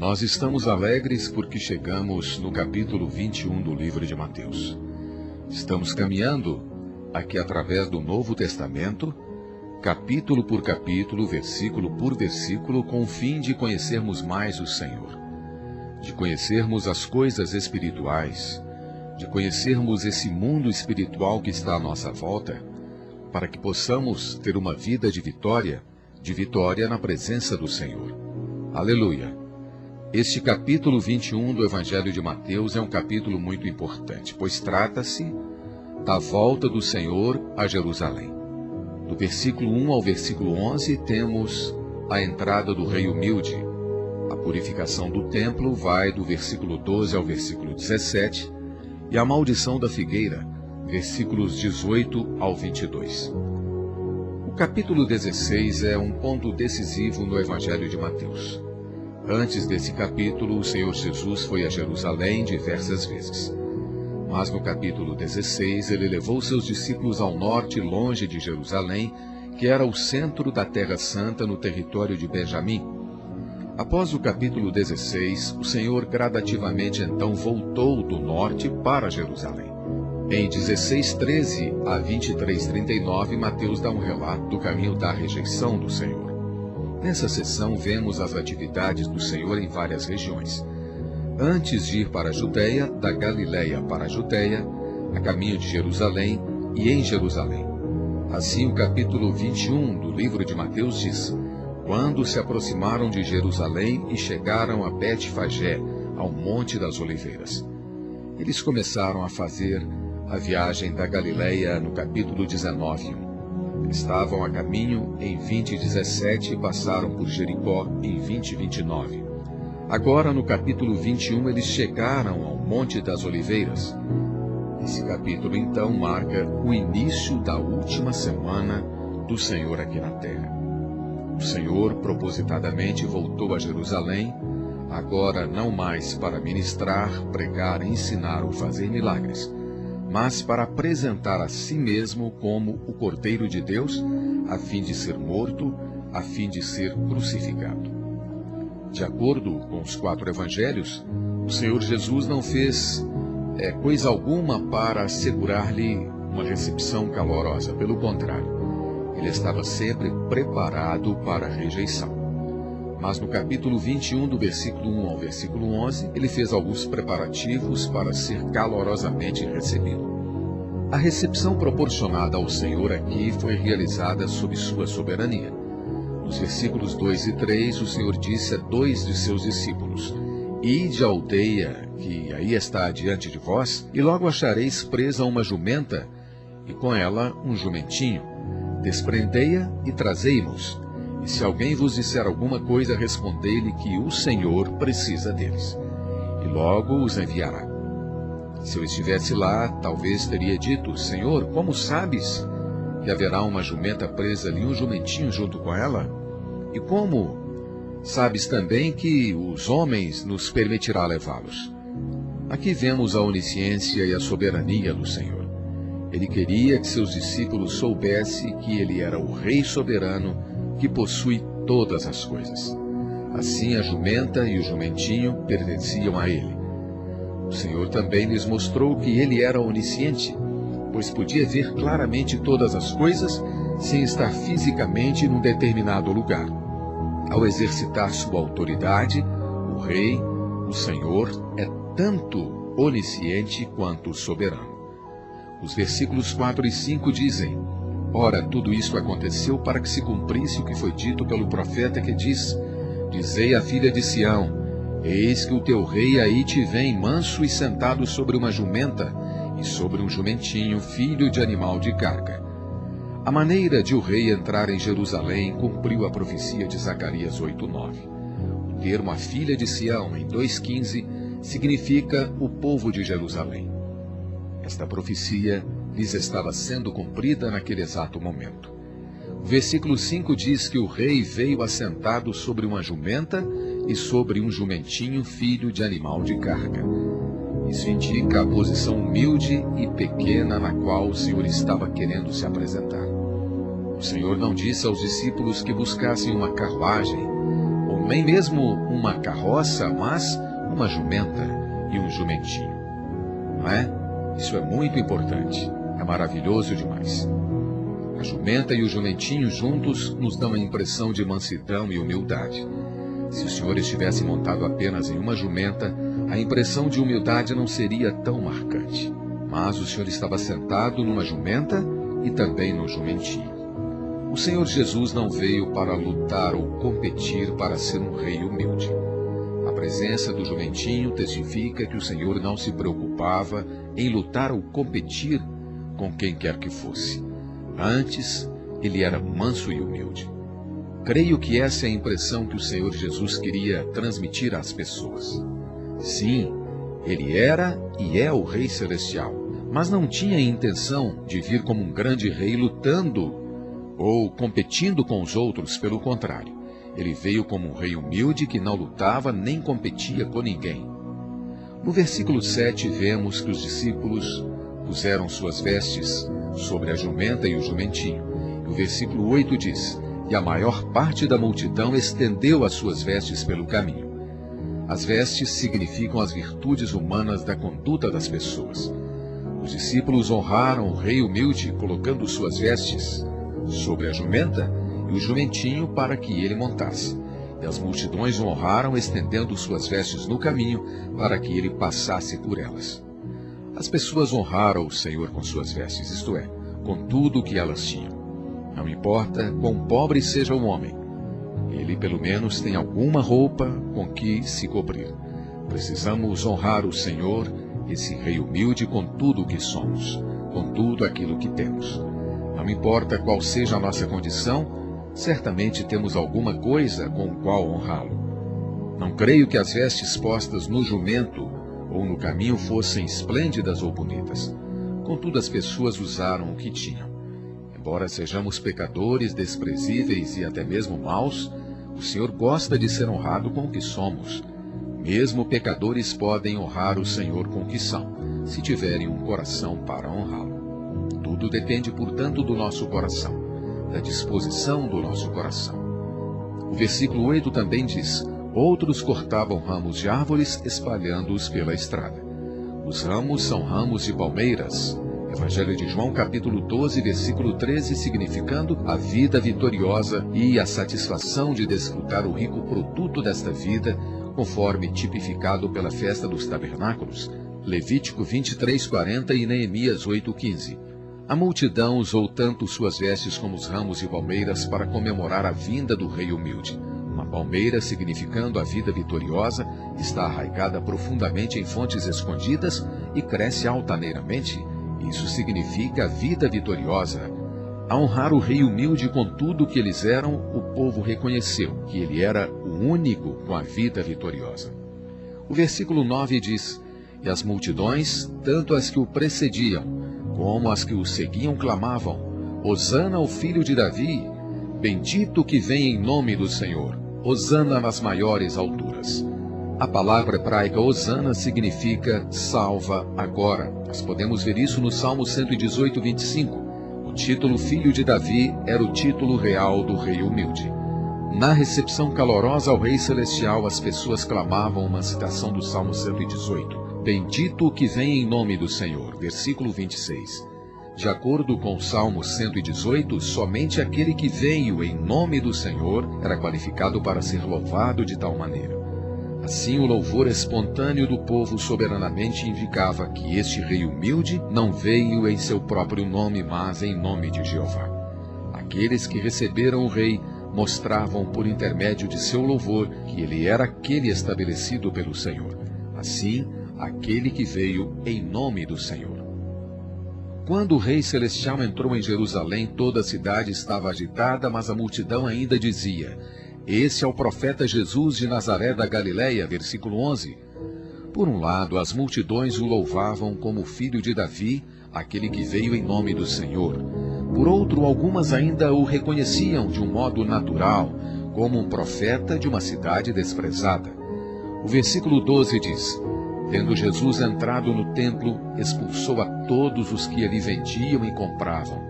Nós estamos alegres porque chegamos no capítulo 21 do livro de Mateus. Estamos caminhando aqui através do Novo Testamento, capítulo por capítulo, versículo por versículo, com o fim de conhecermos mais o Senhor, de conhecermos as coisas espirituais, de conhecermos esse mundo espiritual que está à nossa volta, para que possamos ter uma vida de vitória na presença do Senhor. Aleluia! Este capítulo 21 do Evangelho de Mateus é um capítulo muito importante, pois trata-se da volta do Senhor a Jerusalém. Do versículo 1 ao versículo 11 temos a entrada do Rei Humilde. A purificação do templo vai do versículo 12 ao versículo 17 e a maldição da figueira, versículos 18 ao 22. O capítulo 16 é um ponto decisivo no Evangelho de Mateus. Antes desse capítulo, o Senhor Jesus foi a Jerusalém diversas vezes. Mas no capítulo 16, ele levou seus discípulos ao norte, longe de Jerusalém, que era o centro da Terra Santa no território de Benjamim. Após o capítulo 16, o Senhor gradativamente então voltou do norte para Jerusalém. Em 16:13 a 23:39, Mateus dá um relato do caminho da rejeição do Senhor. Nessa seção, vemos as atividades do Senhor em várias regiões. Antes de ir para a Judéia, da Galiléia para a Judéia, a caminho de Jerusalém e em Jerusalém. Assim, o capítulo 21 do livro de Mateus diz: quando se aproximaram de Jerusalém e chegaram a Betfagé, ao Monte das Oliveiras. Eles começaram a fazer a viagem da Galiléia no capítulo 19:1. Estavam a caminho em 20:17 e passaram por Jericó em 20:29. Agora, no capítulo 21, eles chegaram ao Monte das Oliveiras. Esse capítulo, então, marca o início da última semana do Senhor aqui na terra. O Senhor, propositadamente, voltou a Jerusalém, agora não mais para ministrar, pregar, ensinar ou fazer milagres, mas para apresentar a si mesmo como o Cordeiro de Deus, a fim de ser morto, a fim de ser crucificado. De acordo com os 4 evangelhos, o Senhor Jesus não fez coisa alguma para assegurar-lhe uma recepção calorosa. Pelo contrário, ele estava sempre preparado para a rejeição. Mas no capítulo 21, do versículo 1 ao versículo 11, ele fez alguns preparativos para ser calorosamente recebido. A recepção proporcionada ao Senhor aqui foi realizada sob sua soberania. Nos versículos 2 e 3, o Senhor disse a 2 de seus discípulos: ide à aldeia que aí está diante de vós, e logo achareis presa uma jumenta, e com ela um jumentinho. Desprendei-a e trazei-mos. E se alguém vos disser alguma coisa, respondei-lhe que o Senhor precisa deles, e logo os enviará. Se eu estivesse lá, talvez teria dito: Senhor, como sabes que haverá uma jumenta presa ali e um jumentinho junto com ela? E como sabes também que os homens nos permitirá levá-los? Aqui vemos a onisciência e a soberania do Senhor. Ele queria que seus discípulos soubessem que ele era o Rei soberano, que possui todas as coisas. Assim, a jumenta e o jumentinho pertenciam a ele. O Senhor também lhes mostrou que ele era onisciente, pois podia ver claramente todas as coisas sem estar fisicamente num determinado lugar. Ao exercitar sua autoridade, o Rei, o Senhor, é tanto onisciente quanto soberano. Os versículos 4 e 5 dizem: ora, tudo isto aconteceu para que se cumprisse o que foi dito pelo profeta que diz: dizei à filha de Sião: eis que o teu rei aí te vem, manso e sentado sobre uma jumenta, e sobre um jumentinho, filho de animal de carga. A maneira de o rei entrar em Jerusalém cumpriu a profecia de Zacarias 8:9. O termo a filha de Sião, em 2:15, significa o povo de Jerusalém. Esta profecia lhes estava sendo cumprida naquele exato momento. O versículo 5 diz que o rei veio assentado sobre uma jumenta e sobre um jumentinho, filho de animal de carga. Isso indica a posição humilde e pequena na qual o Senhor estava querendo se apresentar. O Senhor não disse aos discípulos que buscassem uma carruagem ou nem mesmo uma carroça, mas uma jumenta e um jumentinho. Não é? Isso é muito importante. É maravilhoso demais. A jumenta e o jumentinho juntos nos dão a impressão de mansidão e humildade. Se o Senhor estivesse montado apenas em uma jumenta, a impressão de humildade não seria tão marcante. Mas o Senhor estava sentado numa jumenta e também no jumentinho. O Senhor Jesus não veio para lutar ou competir para ser um rei humilde. A presença do jumentinho testifica que o Senhor não se preocupava em lutar ou competir com quem quer que fosse. Antes, ele era manso e humilde. Creio que essa é a impressão que o Senhor Jesus queria transmitir às pessoas. Sim, ele era e é o Rei Celestial, mas não tinha a intenção de vir como um grande rei lutando ou competindo com os outros. Pelo contrário, ele veio como um rei humilde que não lutava nem competia com ninguém. No versículo 7 vemos que os discípulos puseram suas vestes sobre a jumenta e o jumentinho. O versículo 8 diz: e a maior parte da multidão estendeu as suas vestes pelo caminho. As vestes significam as virtudes humanas da conduta das pessoas. Os discípulos honraram o rei humilde colocando suas vestes sobre a jumenta e o jumentinho para que ele montasse. E as multidões o honraram estendendo suas vestes no caminho para que ele passasse por elas. As pessoas honraram o Senhor com suas vestes, isto é, com tudo o que elas tinham. Não importa quão pobre seja o homem, ele pelo menos tem alguma roupa com que se cobrir. Precisamos honrar o Senhor, esse rei humilde, com tudo o que somos, com tudo aquilo que temos. Não importa qual seja a nossa condição, certamente temos alguma coisa com qual honrá-lo. Não creio que as vestes postas no jumento ou no caminho fossem esplêndidas ou bonitas. Contudo, as pessoas usaram o que tinham. Embora sejamos pecadores, desprezíveis e até mesmo maus, o Senhor gosta de ser honrado com o que somos. Mesmo pecadores podem honrar o Senhor com o que são, se tiverem um coração para honrá-lo. Tudo depende, portanto, do nosso coração, da disposição do nosso coração. O versículo 8 também diz: outros cortavam ramos de árvores, espalhando-os pela estrada. Os ramos são ramos de palmeiras. Evangelho de João, capítulo 12, versículo 13, significando a vida vitoriosa e a satisfação de desfrutar o rico produto desta vida, conforme tipificado pela festa dos tabernáculos, Levítico 23:40 e Neemias 8:15. A multidão usou tanto suas vestes como os ramos de palmeiras para comemorar a vinda do rei humilde. Uma palmeira, significando a vida vitoriosa, está arraigada profundamente em fontes escondidas e cresce altaneiramente. Isso significa a vida vitoriosa. A honrar o rei humilde com tudo o que eles eram, o povo reconheceu que ele era o único com a vida vitoriosa. O versículo 9 diz: e as multidões, tanto as que o precediam, como as que o seguiam, clamavam: Hosana ao filho de Davi, bendito que vem em nome do Senhor, Hosana nas maiores alturas. A palavra hebraica Hosana significa salva agora. Nós podemos ver isso no Salmo 118, 25. O título Filho de Davi era o título real do rei humilde. Na recepção calorosa ao Rei Celestial, as pessoas clamavam uma citação do Salmo 118. Bendito o que vem em nome do Senhor, versículo 26. De acordo com o Salmo 118, somente aquele que veio em nome do Senhor era qualificado para ser louvado de tal maneira. Assim, o louvor espontâneo do povo soberanamente indicava que este rei humilde não veio em seu próprio nome, mas em nome de Jeová. Aqueles que receberam o rei mostravam por intermédio de seu louvor que ele era aquele estabelecido pelo Senhor. Assim, aquele que veio em nome do Senhor. Quando o Rei Celestial entrou em Jerusalém, toda a cidade estava agitada, mas a multidão ainda dizia: esse é o profeta Jesus de Nazaré da Galileia, versículo 11. Por um lado, as multidões o louvavam como filho de Davi, aquele que veio em nome do Senhor. Por outro, algumas ainda o reconheciam de um modo natural, como um profeta de uma cidade desprezada. O versículo 12 diz: tendo Jesus entrado no templo, expulsou a todos os que ali vendiam e compravam.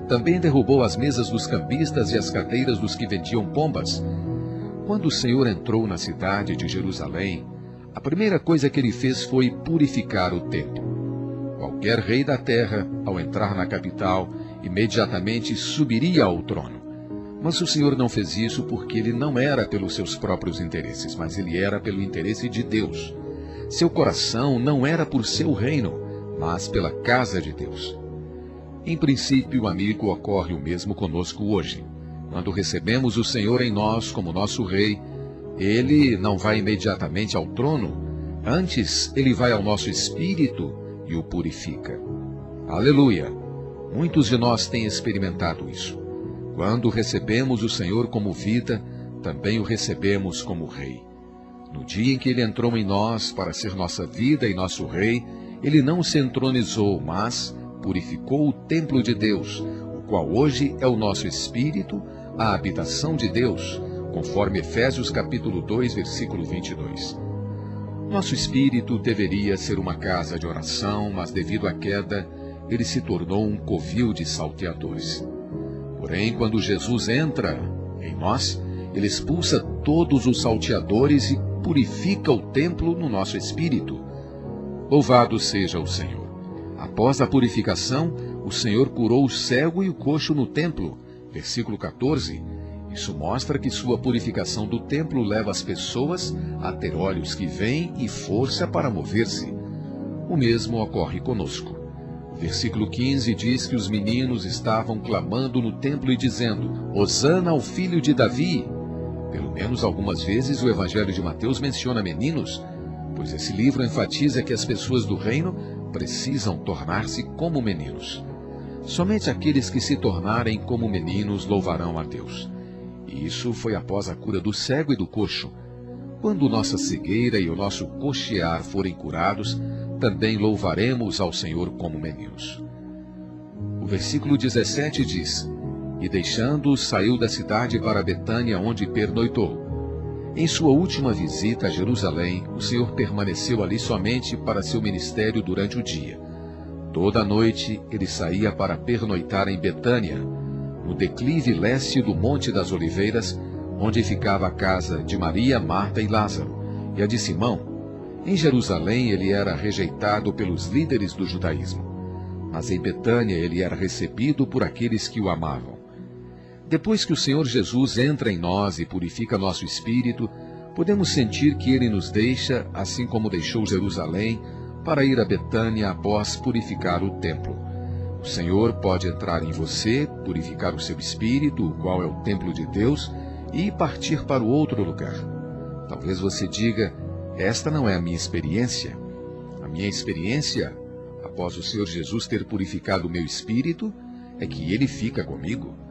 Também derrubou as mesas dos cambistas e as cadeiras dos que vendiam pombas. Quando o Senhor entrou na cidade de Jerusalém, a primeira coisa que ele fez foi purificar o templo. Qualquer rei da terra, ao entrar na capital, imediatamente subiria ao trono. Mas o Senhor não fez isso porque ele não era pelos seus próprios interesses, mas ele era pelo interesse de Deus. Seu coração não era por seu reino, mas pela casa de Deus. Em princípio, amigo, ocorre o mesmo conosco hoje. Quando recebemos o Senhor em nós como nosso Rei, Ele não vai imediatamente ao trono, antes Ele vai ao nosso espírito e o purifica. Aleluia! Muitos de nós têm experimentado isso. Quando recebemos o Senhor como vida, também o recebemos como Rei. No dia em que Ele entrou em nós para ser nossa vida e nosso Rei, Ele não se entronizou, mas purificou o templo de Deus, o qual hoje é o nosso espírito, a habitação de Deus, conforme Efésios capítulo 2, versículo 22. Nosso espírito deveria ser uma casa de oração, mas devido à queda, ele se tornou um covil de salteadores. Porém, quando Jesus entra em nós, ele expulsa todos os salteadores e purifica o templo no nosso espírito. Louvado seja o Senhor! Após a purificação, o Senhor curou o cego e o coxo no templo. Versículo 14. Isso mostra que sua purificação do templo leva as pessoas a ter olhos que veem e força para mover-se. O mesmo ocorre conosco. O versículo 15 diz que os meninos estavam clamando no templo e dizendo: Hosana ao filho de Davi. Pelo menos algumas vezes o Evangelho de Mateus menciona meninos, pois esse livro enfatiza que as pessoas do reino precisam tornar-se como meninos. Somente aqueles que se tornarem como meninos louvarão a Deus. E isso foi após a cura do cego e do coxo. Quando nossa cegueira e o nosso coxear forem curados, também louvaremos ao Senhor como meninos. O versículo 17 diz: E deixando-os, saiu da cidade para Betânia, onde pernoitou. Em sua última visita a Jerusalém, o Senhor permaneceu ali somente para seu ministério durante o dia. Toda a noite ele saía para pernoitar em Betânia, no declive leste do Monte das Oliveiras, onde ficava a casa de Maria, Marta e Lázaro, e a de Simão. Em Jerusalém ele era rejeitado pelos líderes do judaísmo, mas em Betânia ele era recebido por aqueles que o amavam. Depois que o Senhor Jesus entra em nós e purifica nosso espírito, podemos sentir que Ele nos deixa, assim como deixou Jerusalém, para ir a Betânia após purificar o templo. O Senhor pode entrar em você, purificar o seu espírito, o qual é o templo de Deus, e partir para o outro lugar. Talvez você diga: esta não é a minha experiência. A minha experiência, após o Senhor Jesus ter purificado o meu espírito, é que Ele fica comigo.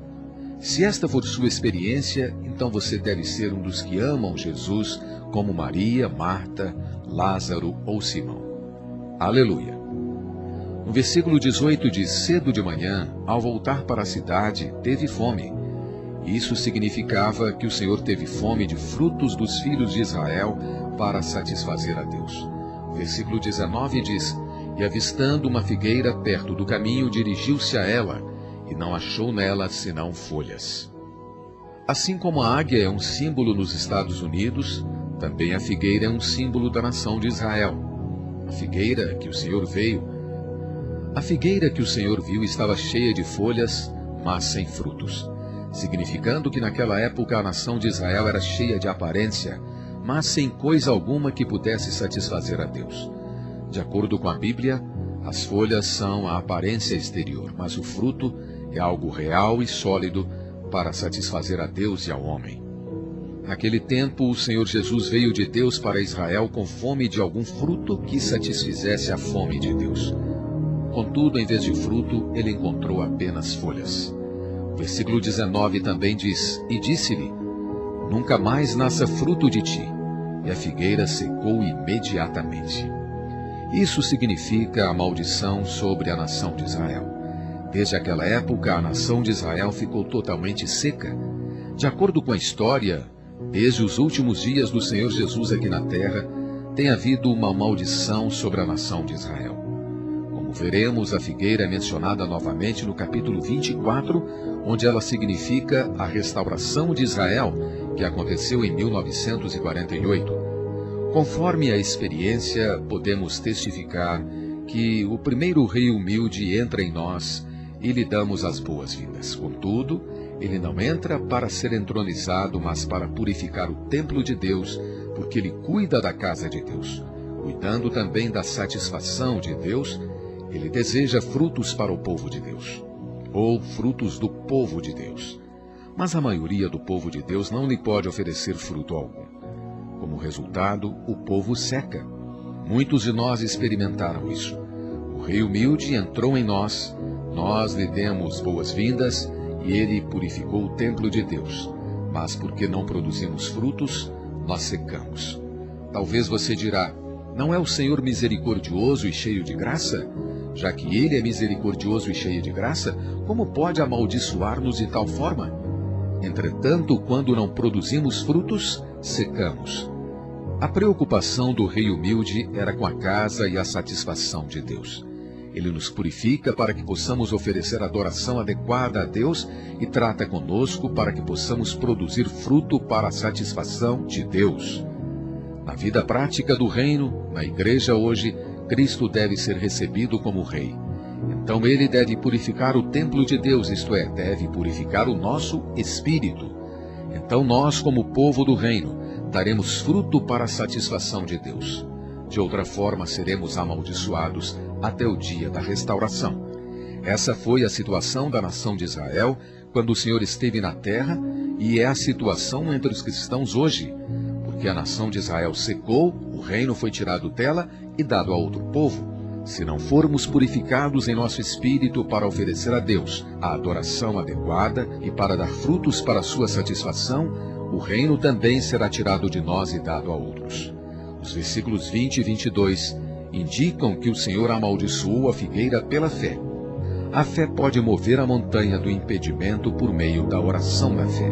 Se esta for sua experiência, então você deve ser um dos que amam Jesus, como Maria, Marta, Lázaro ou Simão. Aleluia! No versículo 18 diz: Cedo de manhã, ao voltar para a cidade, teve fome. Isso significava que o Senhor teve fome de frutos dos filhos de Israel para satisfazer a Deus. O versículo 19 diz: E avistando uma figueira perto do caminho, dirigiu-se a ela, e não achou nela senão folhas. Assim como a águia é um símbolo nos Estados Unidos, também a figueira é um símbolo da nação de Israel. A figueira que o Senhor viu estava cheia de folhas, mas sem frutos, significando que naquela época a nação de Israel era cheia de aparência, mas sem coisa alguma que pudesse satisfazer a Deus. De acordo com a Bíblia, as folhas são a aparência exterior, mas o fruto é algo real e sólido para satisfazer a Deus e ao homem. Naquele tempo, o Senhor Jesus veio de Deus para Israel com fome de algum fruto que satisfizesse a fome de Deus. Contudo, em vez de fruto, ele encontrou apenas folhas. O versículo 19 também diz: E disse-lhe: Nunca mais nasça fruto de ti. E a figueira secou imediatamente. Isso significa a maldição sobre a nação de Israel. Desde aquela época, a nação de Israel ficou totalmente seca. De acordo com a história, desde os últimos dias do Senhor Jesus aqui na terra, tem havido uma maldição sobre a nação de Israel. Como veremos, a figueira é mencionada novamente no capítulo 24, onde ela significa a restauração de Israel, que aconteceu em 1948. Conforme a experiência, podemos testificar que o primeiro rei humilde entra em nós e lhe damos as boas-vindas. Contudo, ele não entra para ser entronizado, mas para purificar o templo de Deus, porque ele cuida da casa de Deus. Cuidando também da satisfação de Deus, ele deseja frutos para o povo de Deus, ou frutos do povo de Deus. Mas a maioria do povo de Deus não lhe pode oferecer fruto algum. Como resultado, o povo seca. Muitos de nós experimentaram isso. O rei humilde entrou em nós, nós lhe demos boas-vindas e ele purificou o templo de Deus. Mas porque não produzimos frutos, nós secamos. Talvez você dirá, não é o Senhor misericordioso e cheio de graça? Já que ele é misericordioso e cheio de graça, como pode amaldiçoar-nos de tal forma? Entretanto, quando não produzimos frutos, secamos. A preocupação do rei humilde era com a casa e a satisfação de Deus. Ele nos purifica para que possamos oferecer adoração adequada a Deus e trata conosco para que possamos produzir fruto para a satisfação de Deus. Na vida prática do reino, na igreja hoje, Cristo deve ser recebido como rei. Então ele deve purificar o templo de Deus, isto é, deve purificar o nosso espírito. Então nós, como povo do reino, daremos fruto para a satisfação de Deus. De outra forma, seremos amaldiçoados até o dia da restauração. Essa foi a situação da nação de Israel quando o Senhor esteve na terra e é a situação entre os cristãos hoje. Porque a nação de Israel secou, o reino foi tirado dela e dado a outro povo. Se não formos purificados em nosso espírito para oferecer a Deus a adoração adequada e para dar frutos para a sua satisfação, o reino também será tirado de nós e dado a outros. Os versículos 20 e 22 indicam que o Senhor amaldiçoou a figueira pela fé. A fé pode mover a montanha do impedimento por meio da oração da fé.